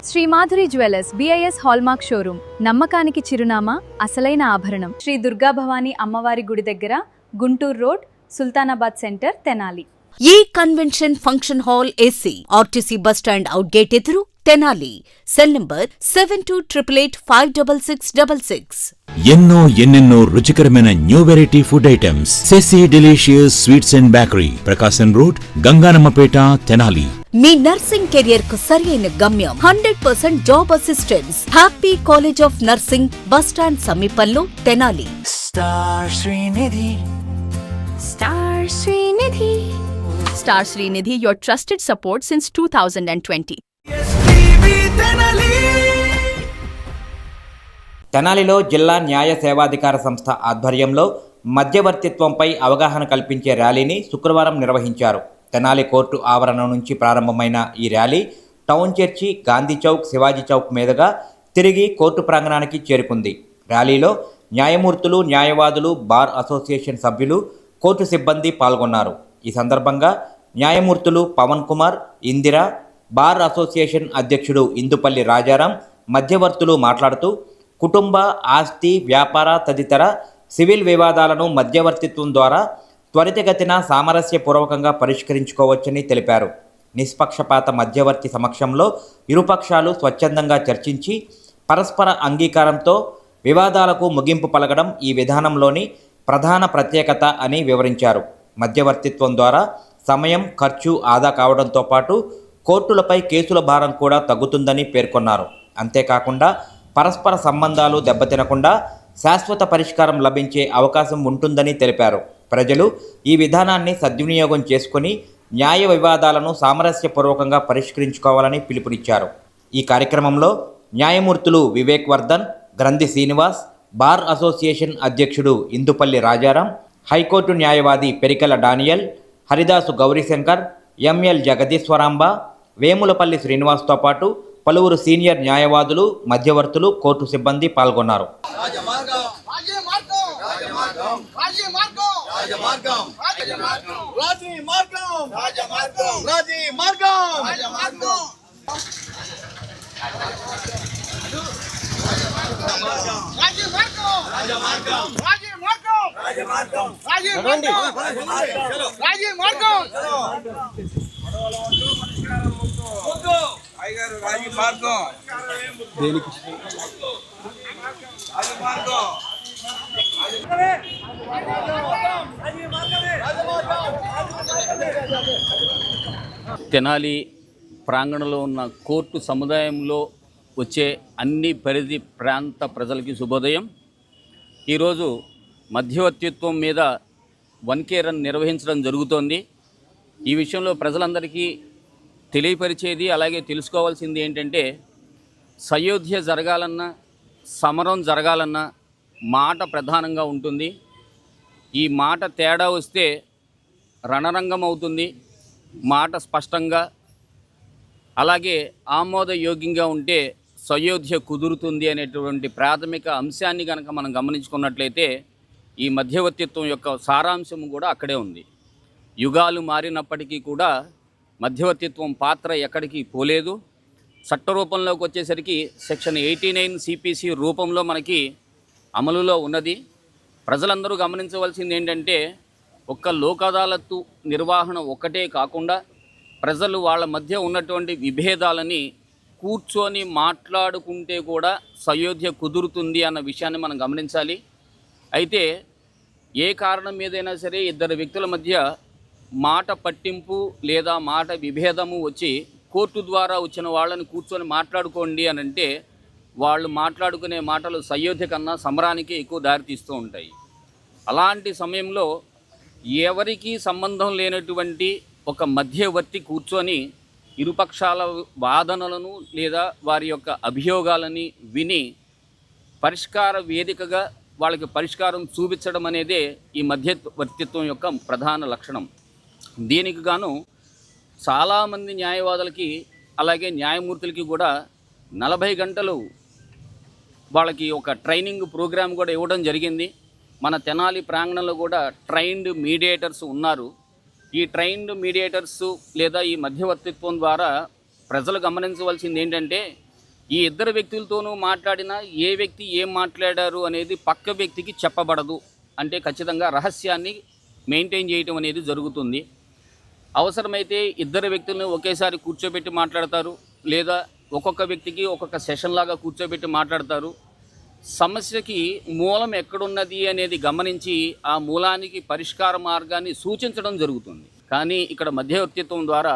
Shri Madhuri jewellers BIS hallmark showroom, నమ్మకానికి చిరునామా, అసలైన ఆభరణం. శ్రీ దుర్గా భవానీ అమ్మవారి గుడి దగ్గర, గుంటూరు రోడ్, సుల్తానాబాద్ సెంటర్, తెనాలి. ఈ convention function hall AC, RTC bus stand out gate ఎదురు, తెనాలి. Cell number 7288566666. ఎన్నెన్నో రుచికరమైన new variety food items. Sesi delicious sweets and bakery, Prakasam road, Ganganammapeta, Tenali. మీ నర్సింగ్ కెరియర్ కు సరైన గమ్యం 100% job assistance. Happy college of nursing, bus stand సమీపంలో, Tenali. Star Srinidhi. Star Srinidhi, your trusted support since 2020. తెనాలిలో జిల్లా న్యాయ సేవాధికార సంస్థ ఆధ్వర్యంలో మధ్యవర్తిత్వంపై అవగాహన కల్పించే ర్యాలీని శుక్రవారం నిర్వహించారు. తెనాలి కోర్టు ఆవరణ నుంచి ప్రారంభమైన ఈ rally town church, Gandhi Chowk, Shivaji Chowk మీదుగా తిరిగి కోర్టు ప్రాంగణానికి చేరుకుంది. ర్యాలీలో న్యాయమూర్తులు, న్యాయవాదులు, బార్ అసోసియేషన్ సభ్యులు, కోర్టు సిబ్బంది పాల్గొన్నారు. ఈ సందర్భంగా న్యాయమూర్తులు పవన్ కుమార్, ఇందిర, బార్ అసోసియేషన్ అధ్యక్షుడు ఇందుపల్లి రాజారాం, మధ్యవర్తులు మాట్లాడుతూ కుటుంబ, ఆస్తి, వ్యాపార తదితర సివిల్ వివాదాలను మధ్యవర్తిత్వం ద్వారా త్వరితగతిన సామరస్యపూర్వకంగా పరిష్కరించుకోవచ్చని తెలిపారు. నిష్పక్షపాత మధ్యవర్తి సమక్షంలో ఇరుపక్షాలు స్వచ్ఛందంగా చర్చించి పరస్పర అంగీకారంతో వివాదాలకు ముగింపు పలకడం ఈ విధానంలోని ప్రధాన ప్రత్యేకత అని వివరించారు. మధ్యవర్తిత్వం ద్వారా సమయం, ఖర్చు ఆదా కావడంతో పాటు కోర్టులపై కేసుల భారం కూడా తగ్గుతుందని పేర్కొన్నారు. అంతేకాకుండా పరస్పర సంబంధాలు దెబ్బతినకుండా శాశ్వత పరిష్కారం లభించే అవకాశం ఉంటుందని తెలిపారు. ప్రజలు ఈ విధానాన్ని సద్వినియోగం చేసుకుని న్యాయ వివాదాలను సామరస్యపూర్వకంగా పరిష్కరించుకోవాలని పిలుపునిచ్చారు. ఈ కార్యక్రమంలో న్యాయమూర్తులు వివేక్ వర్ధన్, గ్రంథి శ్రీనివాస్, బార్ అసోసియేషన్ అధ్యక్షుడు ఇందుపల్లి రాజారాం, హైకోర్టు న్యాయవాది పెరికల డానియల్, హరిదాసు గౌరీశంకర్, ఎంఎల్ జగదీశ్వరాంబ, వేములపల్లి శ్రీనివాస్తో పాటు పలువురు సీనియర్ న్యాయవాదులు, మధ్యవర్తులు, కోర్టు సిబ్బంది పాల్గొన్నారు. తెనాలి ప్రాంగణంలో ఉన్న కోర్టు సముదాయంలో వచ్చే అన్ని పరిధి ప్రాంత ప్రజలకి శుభోదయం. ఈరోజు మధ్యవర్తిత్వం మీద 1K రన్ నిర్వహించడం జరుగుతోంది. ఈ విషయంలో ప్రజలందరికీ తెలియపరిచేది, అలాగే తెలుసుకోవాల్సింది ఏంటంటే, సయోధ్య జరగాలన్నా, సమరం జరగాలన్నా మాట ప్రధానంగా ఉంటుంది. ఈ మాట తేడా వస్తే రణరంగం అవుతుంది. మాట స్పష్టంగా, అలాగే ఆమోదయోగ్యంగా ఉంటే సయోధ్య కుదురుతుంది అనేటువంటి ప్రాథమిక అంశాన్ని కనుక మనం గమనించుకున్నట్లయితే ఈ మధ్యవర్తిత్వం యొక్క సారాంశం కూడా అక్కడే ఉంది. యుగాలు మారినప్పటికీ కూడా మధ్యవర్తిత్వం పాత్ర ఎక్కడికి పోలేదు. చట్టరూపంలోకి వచ్చేసరికి సెక్షన్ 89 CPC రూపంలో మనకి అమలులో ఉన్నది. ప్రజలందరూ గమనించవలసింది ఏంటంటే, ఒక్క లోక్ అదాలత్ నిర్వహణ ఒక్కటే కాకుండా ప్రజలు వాళ్ళ మధ్య ఉన్నటువంటి విభేదాలని కూర్చొని మాట్లాడుకుంటే కూడా సయోధ్య కుదురుతుంది అన్న విషయాన్ని మనం గమనించాలి. అయితే ఏ కారణం మీదైనా సరే ఇద్దరు వ్యక్తుల మధ్య మాట పట్టింపు లేదా మాట విభేదము వచ్చి కోర్టు ద్వారా వచ్చిన వాళ్ళని కూర్చొని మాట్లాడుకోండి అని అంటే, వాళ్ళు మాట్లాడుకునే మాటలు సయోధ్య కన్నా సమరానికి ఎక్కువ దారితీస్తూ ఉంటాయి. అలాంటి సమయంలో ఎవరికీ సంబంధం లేనటువంటి ఒక మధ్యవర్తి కూర్చొని ఇరుపక్షాల వాదనలను లేదా వారి యొక్క అభియోగాలని విని పరిష్కార వేదికగా వాళ్ళకి పరిష్కారం చూపించడం అనేదే ఈ మధ్యవర్తిత్వం యొక్క ప్రధాన లక్షణం. దీనికి గాను చాలామంది న్యాయవాదులకి అలాగే న్యాయమూర్తులకి కూడా 40 గంటలు వాళ్ళకి ఒక ట్రైనింగ్ ప్రోగ్రాం కూడా ఇవ్వడం జరిగింది. మన తెనాలి ప్రాంగణంలో కూడా ట్రైన్డ్ మీడియేటర్స్ ఉన్నారు. ఈ ట్రైన్డ్ మీడియేటర్స్ లేదా ఈ మధ్యవర్తిత్వం ద్వారా ప్రజలు గమనించవలసింది ఏంటంటే ఈ ఇద్దరు వ్యక్తులతోనూ మాట్లాడినా ఏ వ్యక్తి ఏం మాట్లాడారు అనేది పక్క వ్యక్తికి చెప్పబడదు. అంటే ఖచ్చితంగా రహస్యాన్ని మెయింటైన్ చేయటం అనేది జరుగుతుంది. అవసరమైతే ఇద్దరు వ్యక్తులను ఒకేసారి కూర్చోబెట్టి మాట్లాడతారు, లేదా ఒక్కొక్క వ్యక్తికి ఒక్కొక్క సెషన్ లాగా కూర్చోబెట్టి మాట్లాడతారు. సమస్యకి మూలం ఎక్కడున్నది అనేది గమనించి ఆ మూలానికి పరిష్కార మార్గాన్ని సూచించడం జరుగుతుంది. కానీ ఇక్కడ మధ్యవర్తిత్వం ద్వారా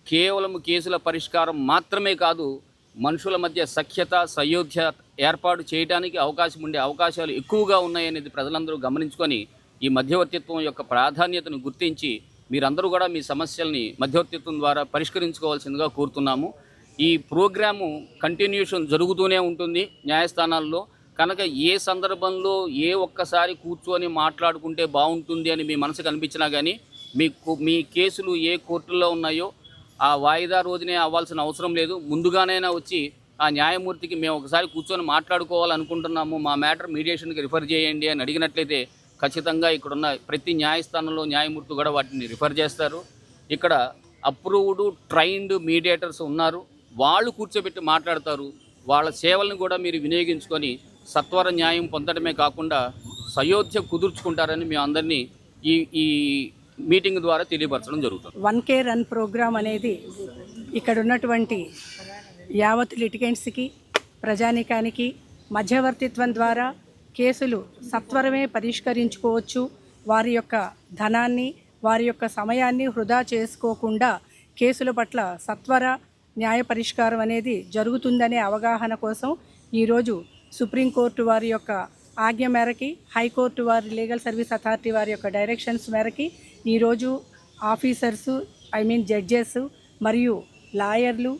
కేవలం కేసుల పరిష్కారం మాత్రమే కాదు, మనుషుల మధ్య సఖ్యత సయోధ్య ఏర్పాటు చేయడానికి అవకాశాలు ఎక్కువగా ఉన్నాయనేది ప్రజలందరూ గమనించుకొని ఈ మధ్యవర్తిత్వం యొక్క ప్రాధాన్యతను గుర్తించి మీరందరూ కూడా మీ సమస్యల్ని మధ్యవర్తిత్వం ద్వారా పరిష్కరించుకోవాల్సిందిగా కోరుతున్నాము. ఈ ప్రోగ్రాము కంటిన్యూషన్ జరుగుతూనే ఉంటుంది న్యాయస్థానాల్లో. కనుక ఏ సందర్భంలో ఒక్కసారి కూర్చొని మాట్లాడుకుంటే బాగుంటుంది అని మీ మనసుకు అనిపించినా కానీ మీ కేసులు ఏ కోర్టుల్లో ఉన్నాయో ఆ వాయిదా రోజునే అవ్వాల్సిన అవసరం లేదు. ముందుగానైనా వచ్చి ఆ న్యాయమూర్తికి మేము ఒకసారి కూర్చొని మాట్లాడుకోవాలనుకుంటున్నాము, మా మ్యాటర్ మీడియేషన్కి రిఫర్ చేయండి అని అడిగినట్లయితే ఖచ్చితంగా ఇక్కడున్న ప్రతి న్యాయస్థానంలో న్యాయమూర్తి కూడా వాటిని రిఫర్ చేస్తారు. ఇక్కడ అప్రూవ్డ్ ట్రైన్డ్ మీడియేటర్స్ ఉన్నారు, వాళ్ళు కూర్చోబెట్టి మాట్లాడతారు. వాళ్ళ సేవలను కూడా మీరు వినియోగించుకొని సత్వర న్యాయం పొందడమే కాకుండా సయోధ్య కుదుర్చుకుంటారని మేము అందరినీ ఈ మీటింగ్ ద్వారా తెలియపరచడం జరుగుతుంది. 1K రన్ ప్రోగ్రామ్ అనేది ఇక్కడ ఉన్నటువంటి యావత్ లిటిగెంట్స్కి ప్రజానీకానికి మధ్యవర్తిత్వం ద్వారా కేసులు సత్వరమే పరిష్కరించుకోవచ్చు. వారి యొక్క ధనాన్ని వారి యొక్క సమయాన్ని వృధా చేసుకోకుండా కేసుల పట్ల సత్వర న్యాయ పరిష్కారం అనేది జరుగుతుందనే అవగాహన కోసం ఈరోజు సుప్రీంకోర్టు వారి యొక్క ఆజ్ఞ మేరకి, హైకోర్టు వారి లీగల్ సర్వీస్ అథారిటీ వారి యొక్క డైరెక్షన్స్ మేరకి ఈరోజు ఆఫీసర్సు జడ్జెస్ మరియు లాయర్లు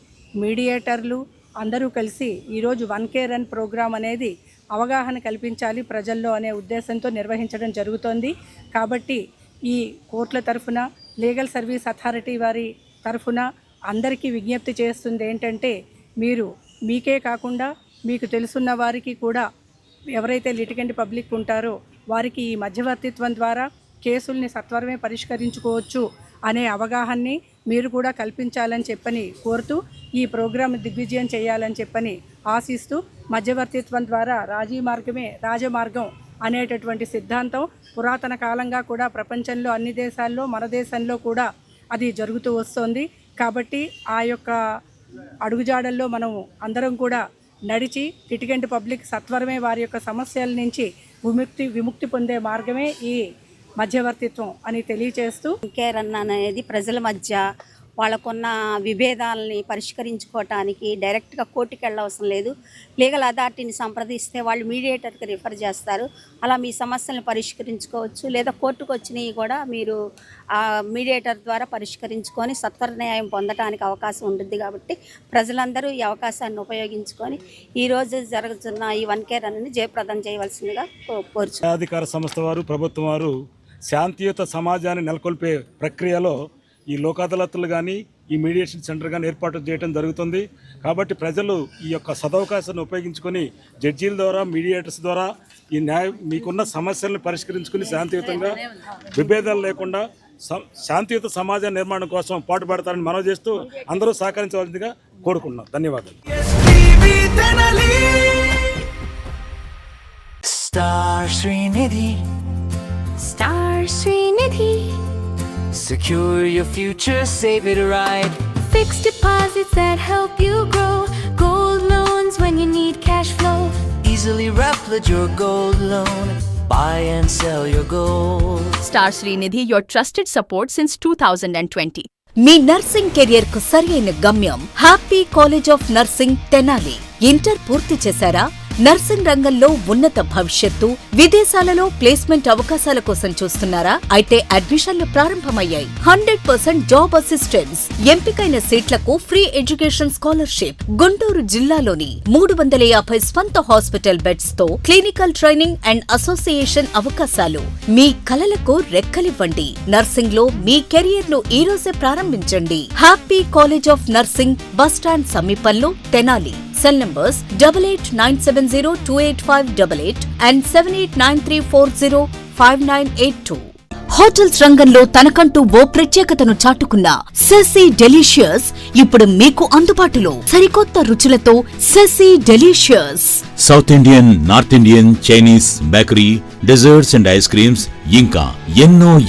మీడియేటర్లు అందరూ కలిసి ఈరోజు 1K రన్ ప్రోగ్రాం అనేది అవగాహన కల్పించాలి ప్రజల్లో అనే ఉద్దేశంతో నిర్వహించడం జరుగుతోంది. కాబట్టి ఈ కోర్టుల తరఫున లీగల్ సర్వీస్ అథారిటీ వారి తరఫున అందరికీ విజ్ఞప్తి చేస్తుంది ఏంటంటే, మీరు మీకే కాకుండా మీకు తెలుసున్న వారికి కూడా ఎవరైతే లిటిగెంట్ పబ్లిక్ ఉంటారో వారికి ఈ మధ్యవర్తిత్వం ద్వారా కేసుల్ని సత్వరమే పరిష్కరించుకోవచ్చు అనే అవగాహనని మీరు కూడా కల్పించాలని చెప్పని కోరుతూ ఈ ప్రోగ్రాం దిగ్విజయం చేయాలని చెప్పని ఆశిస్తూ, మధ్యవర్తిత్వం ద్వారా రాజీ మార్గమే రాజమార్గం అనేటటువంటి సిద్ధాంతం పురాతన కాలంగా కూడా ప్రపంచంలో అన్ని దేశాల్లో మన దేశంలో కూడా అది జరుగుతూ వస్తుంది. కాబట్టి ఆ యొక్క అడుగుజాడల్లో మనం అందరం కూడా నడిచి లిటిగెంట్ పబ్లిక్ సత్వరమే వారి యొక్క సమస్యల నుంచి విముక్తి పొందే మార్గమే ఈ మధ్యవర్తిత్వం అని తెలియచేస్తూ, కేర్ అన్న అనేది ప్రజల మధ్య వాళ్ళకున్న విభేదాలని పరిష్కరించుకోవటానికి డైరెక్ట్గా కోర్టుకి వెళ్ళవసరం లేదు. లీగల్ అథారిటీని సంప్రదిస్తే వాళ్ళు మీడియేటర్కి రిఫర్ చేస్తారు. అలా మీ సమస్యలను పరిష్కరించుకోవచ్చు. లేదా కోర్టుకు వచ్చినవి కూడా మీరు ఆ మీడియేటర్ ద్వారా పరిష్కరించుకొని సత్వర న్యాయం పొందడానికి అవకాశం ఉంటుంది. కాబట్టి ప్రజలందరూ ఈ అవకాశాన్ని ఉపయోగించుకొని ఈరోజు జరుగుతున్న ఈ 1K రన్ని జయప్రదం చేయవలసిందిగా కోరుచు. అధికార సంస్థ వారు ప్రభుత్వం వారు శాంతియుత సమాజాన్ని నెలకొల్పే ప్రక్రియలో ఈ లోక్ అదాలత్లు కానీ ఈ మీడియేషన్ సెంటర్ కానీ ఏర్పాటు చేయడం జరుగుతుంది. కాబట్టి ప్రజలు ఈ యొక్క సదవకాశాన్ని ఉపయోగించుకొని జడ్జీల ద్వారా మీడియేటర్స్ ద్వారా ఈ మీకున్న సమస్యలను పరిష్కరించుకుని శాంతియుతంగా విభేదాలు లేకుండా శాంతియుత సమాజ నిర్మాణం కోసం పాటుపడతారని మనవి చేస్తూ అందరూ సహకరించవలసిందిగా కోరుకుంటున్నాం. ధన్యవాదాలు. Star Srinidhi. Star Srinidhi. Secure your future, save it right. Fixed deposits that help you grow. Gold loans when you need cash flow. Easily replicate your gold loan. Buy and sell your gold. Star Srinidhi, your trusted support since 2020. Me nursing career కు సరైన గమ్యం happy college of nursing Tenali. Inter పూర్తి చేశారా? Nursing రంగంలో ఉన్నత భవిష్యత్తు, విదేశాలలో placement అవకాశాల కోసం చూస్తున్నారా? అయితే అడ్మిషన్లు ప్రారంభమయ్యాయి. 100% జాబ్ అసిస్టెన్స్, ఎంపికైన సీట్లకు ఫ్రీ ఎడ్యుకేషన్ స్కాలర్షిప్. గుంటూరు జిల్లాలోని 350 స్వంత హాస్పిటల్ బెడ్స్ తో క్లినికల్ ట్రైనింగ్ అండ్ అసోసియేషన్ అవకాశాలు. మీ కలలకు రెక్కలివ్వండి. నర్సింగ్ లో మీ కెరియర్ ను ఈ రోజే ప్రారంభించండి. Happy college of nursing, bus stand సమీపంలో Tenali. Cell numbers 8897028588 and 7893405982. Hotels రంగంలో తనకంటూ ఓ ప్రత్యేకతను చాటుకున్న సెసీ డెలిషియస్ ఇప్పుడు మీకు అందుబాటులో సరికొత్త రుచులతో Sesi delicious. South Indian, north Indian, Chinese, bakery, desserts and ice creams, ఇంకా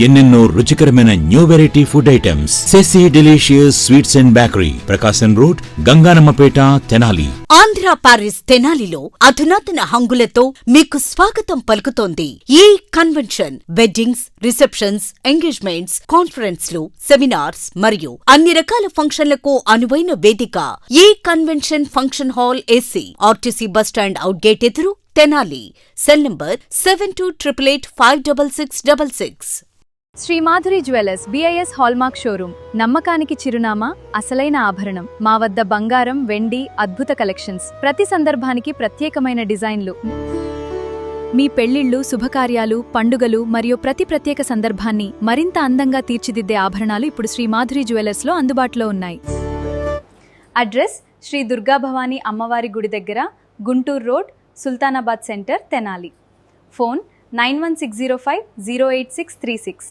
ఎన్నెన్నో రుచికరమైన new variety food items. Sesi delicious sweets and bakery, Prakasam road, Ganganammapeta, Tenali. Andhra Paris తెనాలిలో అధునాతన హంగులతో మీకు స్వాగతం పలుకుతోంది ఈ కన్వెన్షన్. వెడ్డింగ్స్, రిసెప్షన్స్, ఎంగేజ్మెంట్స్, కాన్ఫరెన్స్లు, సెమినార్స్ మరియు అన్ని రకాల ఫంక్షన్లకు అనువైన వేదిక. ఈ convention function hall AC, RTC bus stand out gate ఎదురు, Tenali. Cell number 7288566666. Sri Madhuri jewellers BIS hallmark showroom, నమ్మకానికి చిరునామా, అసలైన ఆభరణం. మా వద్ద బంగారం, వెండి, అద్భుత కలెక్షన్స్, ప్రతి సందర్భానికి ప్రత్యేకమైన డిజైన్లు. మీ పెళ్లిళ్లు, శుభకార్యాలు, పండుగలు మరియు ప్రతి ప్రత్యేక సందర్భాన్ని మరింత అందంగా తీర్చిదిద్దే ఆభరణాలు ఇప్పుడు శ్రీ మాధురి జ్యువెలర్స్లో అందుబాటులో ఉన్నాయి. అడ్రస్ శ్రీ దుర్గా భవానీ అమ్మవారి గుడి దగ్గర, Guntur road, Sultanabad centre, Tenali. Phone 9160508636.